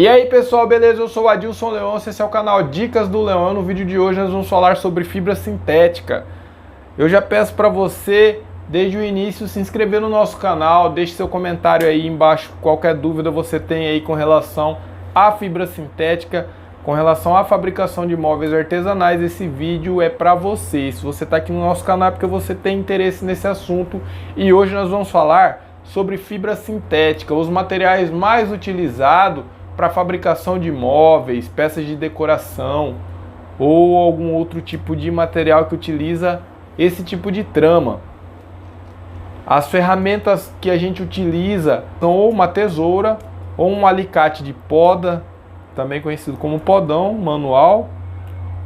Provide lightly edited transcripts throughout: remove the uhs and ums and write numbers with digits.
E aí pessoal, beleza? Eu sou o Adilson Leão, esse é o canal Dicas do Leão. No vídeo de hoje nós vamos falar sobre fibra sintética. Eu já peço para você, desde o início, se inscrever no nosso canal, deixe seu comentário aí embaixo, qualquer dúvida você tem aí com relação à fibra sintética, com relação à fabricação de móveis artesanais. Esse vídeo é para você. Se você está aqui no nosso canal é porque você tem interesse nesse assunto. E hoje nós vamos falar sobre fibra sintética, os materiais mais utilizados para fabricação de móveis, peças de decoração ou algum outro tipo de material que utiliza esse tipo de trama. As ferramentas que a gente utiliza são ou uma tesoura ou um alicate de poda, também conhecido como podão manual,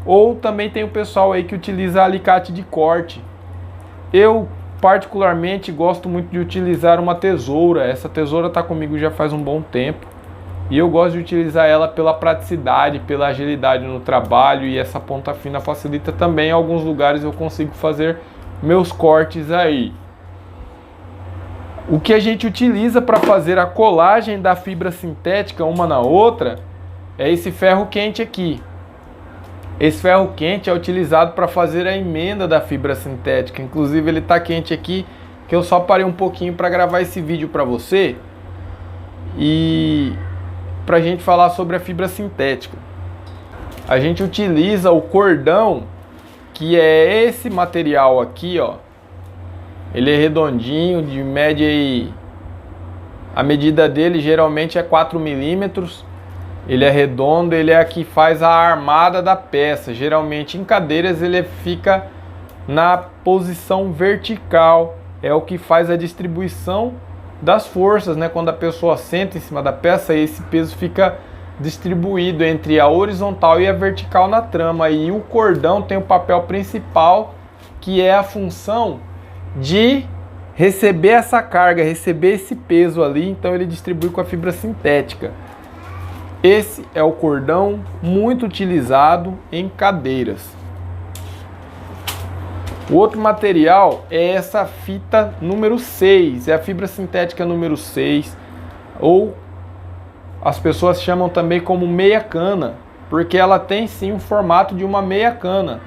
ou também tem o pessoal aí que utiliza alicate de corte. Eu particularmente gosto muito de utilizar uma tesoura. Essa tesoura está comigo já faz um bom tempo. E eu gosto de utilizar ela pela praticidade, pela agilidade no trabalho, e essa ponta fina facilita também. Em alguns lugares eu consigo fazer meus cortes aí. O que a gente utiliza para fazer a colagem da fibra sintética uma na outra é esse ferro quente aqui. Esse ferro quente é utilizado para fazer a emenda da fibra sintética. Inclusive ele está quente aqui, que eu só parei um pouquinho para gravar esse vídeo para você. E para a gente falar sobre a fibra sintética, a gente utiliza o cordão, que é esse material aqui, ó. Ele é redondinho, de média aí, a medida dele geralmente é 4 milímetros. Ele é redondo, ele é a que faz a armada da peça. Geralmente em cadeiras ele fica na posição vertical, é o que faz a distribuição das forças, né? Quando a pessoa senta em cima da peça, esse peso fica distribuído entre a horizontal e a vertical na trama. E o cordão tem o papel principal, que é a função de receber essa carga, receber esse peso ali. Então ele distribui com a fibra sintética. Esse é o cordão muito utilizado em cadeiras. O outro material é essa fita número 6, é a fibra sintética número 6, ou as pessoas chamam também como meia cana, porque ela tem sim o formato de uma meia cana.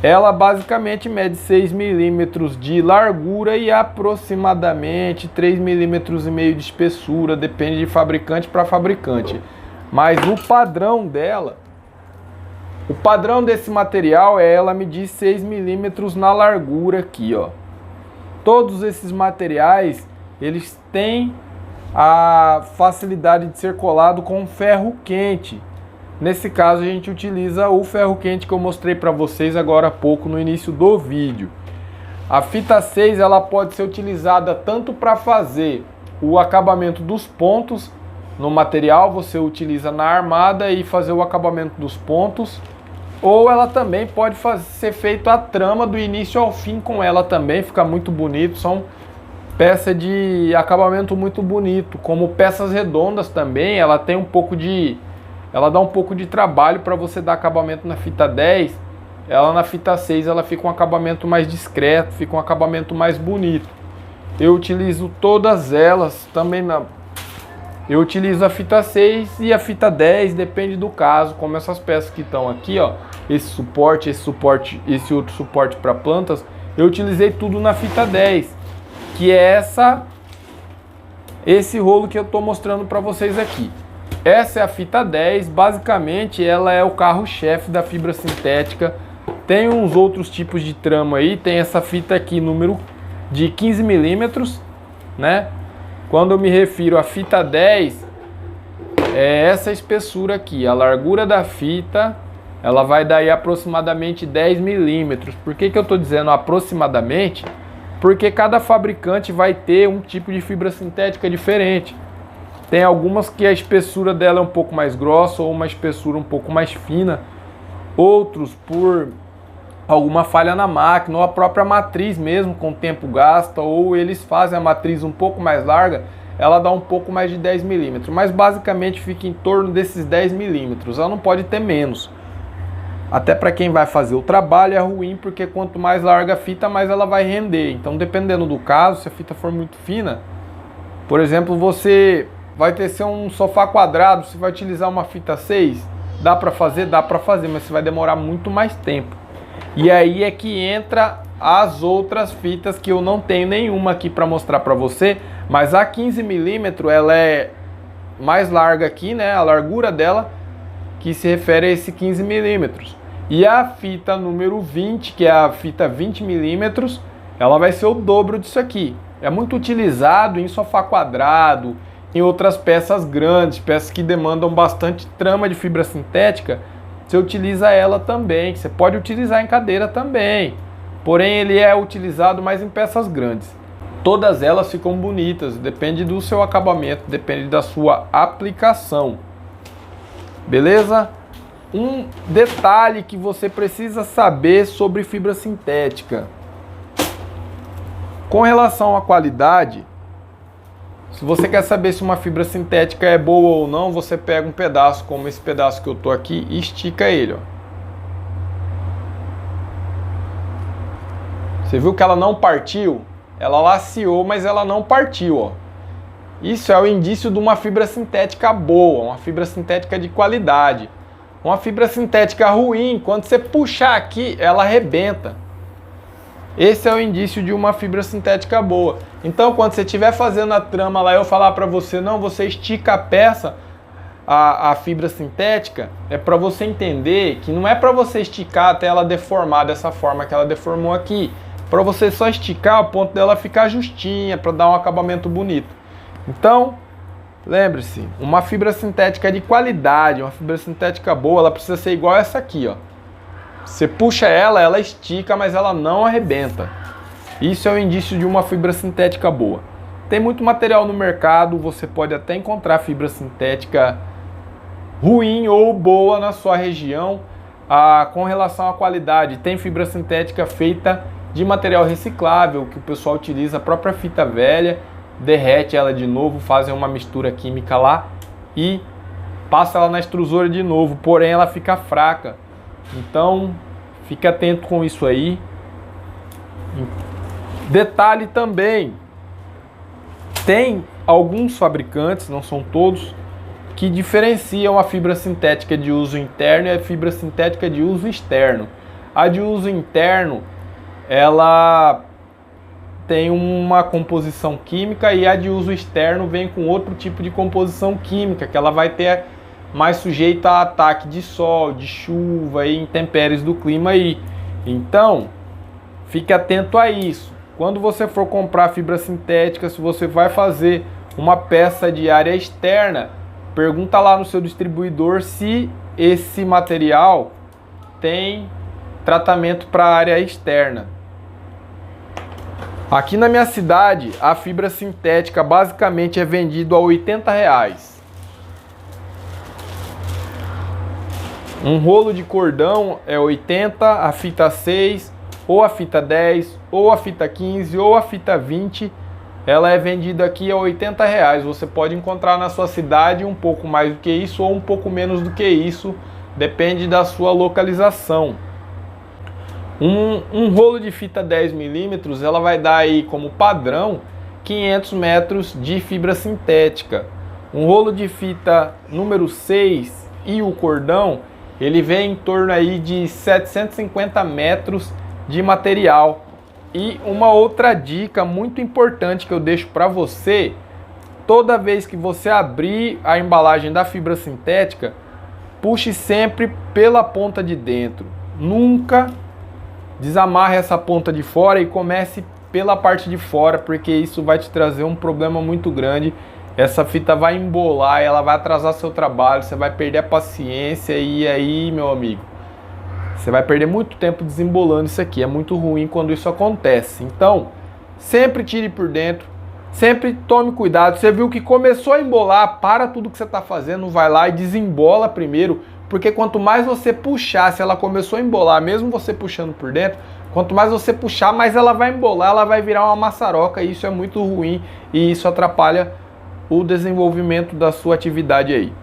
Ela basicamente mede 6 milímetros de largura e aproximadamente 3,5 milímetros de espessura, depende de fabricante para fabricante. Mas o padrão dela, o padrão desse material é ela medir 6 milímetros na largura aqui, ó. Todos esses materiais, eles têm a facilidade de ser colado com ferro quente. Nesse caso a gente utiliza o ferro quente que eu mostrei para vocês agora há pouco no início do vídeo. A fita 6 ela pode ser utilizada tanto para fazer o acabamento dos pontos no material, você utiliza na armada e fazer o acabamento dos pontos, ou ela também pode ser feito a trama do início ao fim com ela também, fica muito bonito. São peças de acabamento muito bonito, como peças redondas também. Ela tem ela dá um pouco de trabalho para você dar acabamento na fita 10. Ela na fita 6 ela fica um acabamento mais discreto, fica um acabamento mais bonito. Eu utilizo todas elas também Eu utilizo a fita 6 e a fita 10, depende do caso, como essas peças que estão aqui, ó, esse outro suporte para plantas, eu utilizei tudo na fita 10, que é esse rolo que eu estou mostrando para vocês aqui. Essa é a fita 10, basicamente ela é o carro-chefe da fibra sintética. Tem uns outros tipos de trama aí, tem essa fita aqui, número de 15 milímetros, né? Quando eu me refiro à fita 10, é essa espessura aqui. A largura da fita, ela vai dar aí aproximadamente 10 milímetros. Por que eu estou dizendo aproximadamente? Porque cada fabricante vai ter um tipo de fibra sintética diferente. Tem algumas que a espessura dela é um pouco mais grossa ou uma espessura um pouco mais fina. Outros por alguma falha na máquina, ou a própria matriz mesmo, com o tempo gasta, ou eles fazem a matriz um pouco mais larga, ela dá um pouco mais de 10 milímetros, mas basicamente fica em torno desses 10 milímetros, ela não pode ter menos. Até para quem vai fazer o trabalho é ruim, porque quanto mais larga a fita, mais ela vai render. Então dependendo do caso, se a fita for muito fina, por exemplo, você vai ter ser um sofá quadrado, você vai utilizar uma fita 6, dá para fazer? Dá para fazer, mas você vai demorar muito mais tempo. E aí é que entra as outras fitas que eu não tenho nenhuma aqui para mostrar para você, mas a 15 milímetros ela é mais larga aqui, né? A largura dela que se refere a esse 15 milímetros. E a fita número 20, que é a fita 20 milímetros, ela vai ser o dobro disso aqui. É muito utilizado em sofá quadrado, em outras peças grandes, peças que demandam bastante trama de fibra sintética. Você utiliza ela também. Você pode utilizar em cadeira também. Porém, ele é utilizado mais em peças grandes. Todas elas ficam bonitas, depende do seu acabamento, depende da sua aplicação. Beleza? Um detalhe que você precisa saber sobre fibra sintética. Com relação à qualidade, se você quer saber se uma fibra sintética é boa ou não, você pega um pedaço, como esse pedaço que eu tô aqui, e estica ele, ó. Você viu que ela não partiu? Ela laceou, mas ela não partiu, ó. Isso é o indício de uma fibra sintética boa, uma fibra sintética de qualidade. Uma fibra sintética ruim, quando você puxar aqui, ela arrebenta. Esse é o indício de uma fibra sintética boa. Então, quando você estiver fazendo a trama lá, eu falar para você, não, você estica a peça, a fibra sintética, é para você entender que não é para você esticar até ela deformar dessa forma que ela deformou aqui. Para você só esticar ao ponto dela ficar justinha, para dar um acabamento bonito. Então, lembre-se, uma fibra sintética de qualidade, uma fibra sintética boa, ela precisa ser igual essa aqui, ó. Você puxa ela, ela estica, mas ela não arrebenta. Isso é um indício de uma fibra sintética boa. Tem muito material no mercado, você pode até encontrar fibra sintética ruim ou boa na sua região. Com relação à qualidade, tem fibra sintética feita de material reciclável, que o pessoal utiliza a própria fita velha, derrete ela de novo, fazem uma mistura química lá e passa ela na extrusora de novo, porém ela fica fraca. Então, fique atento com isso aí. Detalhe também, tem alguns fabricantes, não são todos, que diferenciam a fibra sintética de uso interno e a fibra sintética de uso externo. A de uso interno, ela tem uma composição química e a de uso externo vem com outro tipo de composição química, que ela vai ter mais sujeita a ataque de sol, de chuva e intempéries do clima aí. Então, fique atento a isso. Quando você for comprar fibra sintética, se você vai fazer uma peça de área externa, pergunta lá no seu distribuidor se esse material tem tratamento para a área externa. Aqui na minha cidade, a fibra sintética basicamente é vendida a R$80. Um rolo de cordão é 80, a fita 6, ou a fita 10, ou a fita 15, ou a fita 20, ela é vendida aqui a R$80. Você pode encontrar na sua cidade um pouco mais do que isso ou um pouco menos do que isso, depende da sua localização. Um rolo de fita 10 milímetros, ela vai dar aí como padrão 500 metros de fibra sintética. Um rolo de fita número 6 e o cordão, ele vem em torno aí de 750 metros de material. E uma outra dica muito importante que eu deixo para você, toda vez que você abrir a embalagem da fibra sintética, puxe sempre pela ponta de dentro. Nunca desamarre essa ponta de fora e comece pela parte de fora, porque isso vai te trazer um problema muito grande. Essa fita vai embolar, ela vai atrasar seu trabalho, você vai perder a paciência e aí, meu amigo, você vai perder muito tempo desembolando isso aqui. É muito ruim quando isso acontece. Então, sempre tire por dentro, sempre tome cuidado. Você viu que começou a embolar, para tudo que você está fazendo, vai lá e desembola primeiro, porque quanto mais você puxar, se ela começou a embolar, mesmo você puxando por dentro, quanto mais você puxar, mais ela vai embolar, ela vai virar uma maçaroca, e isso é muito ruim e isso atrapalha o desenvolvimento da sua atividade aí.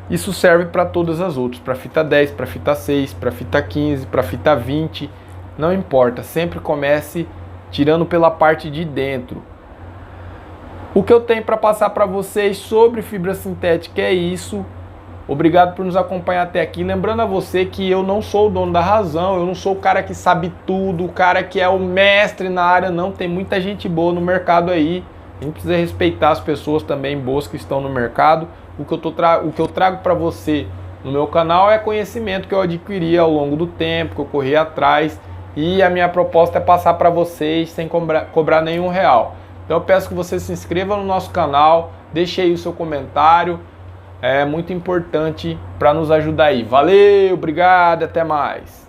Isso serve para todas as outras, para fita 10, para fita 6, para fita 15, para fita 20, não importa, sempre comece tirando pela parte de dentro. O que eu tenho para passar para vocês sobre fibra sintética é isso. Obrigado por nos acompanhar até aqui. Lembrando a você que eu não sou o dono da razão, eu não sou o cara que sabe tudo, o cara que é o mestre na área, não. Tem muita gente boa no mercado aí. A gente precisa respeitar as pessoas também boas que estão no mercado. O que eu trago para você no meu canal é conhecimento que eu adquiri ao longo do tempo, que eu corri atrás. E a minha proposta é passar para vocês sem cobrar nenhum real. Então eu peço que você se inscreva no nosso canal, deixe aí o seu comentário. É muito importante para nos ajudar aí. Valeu, obrigado, até mais.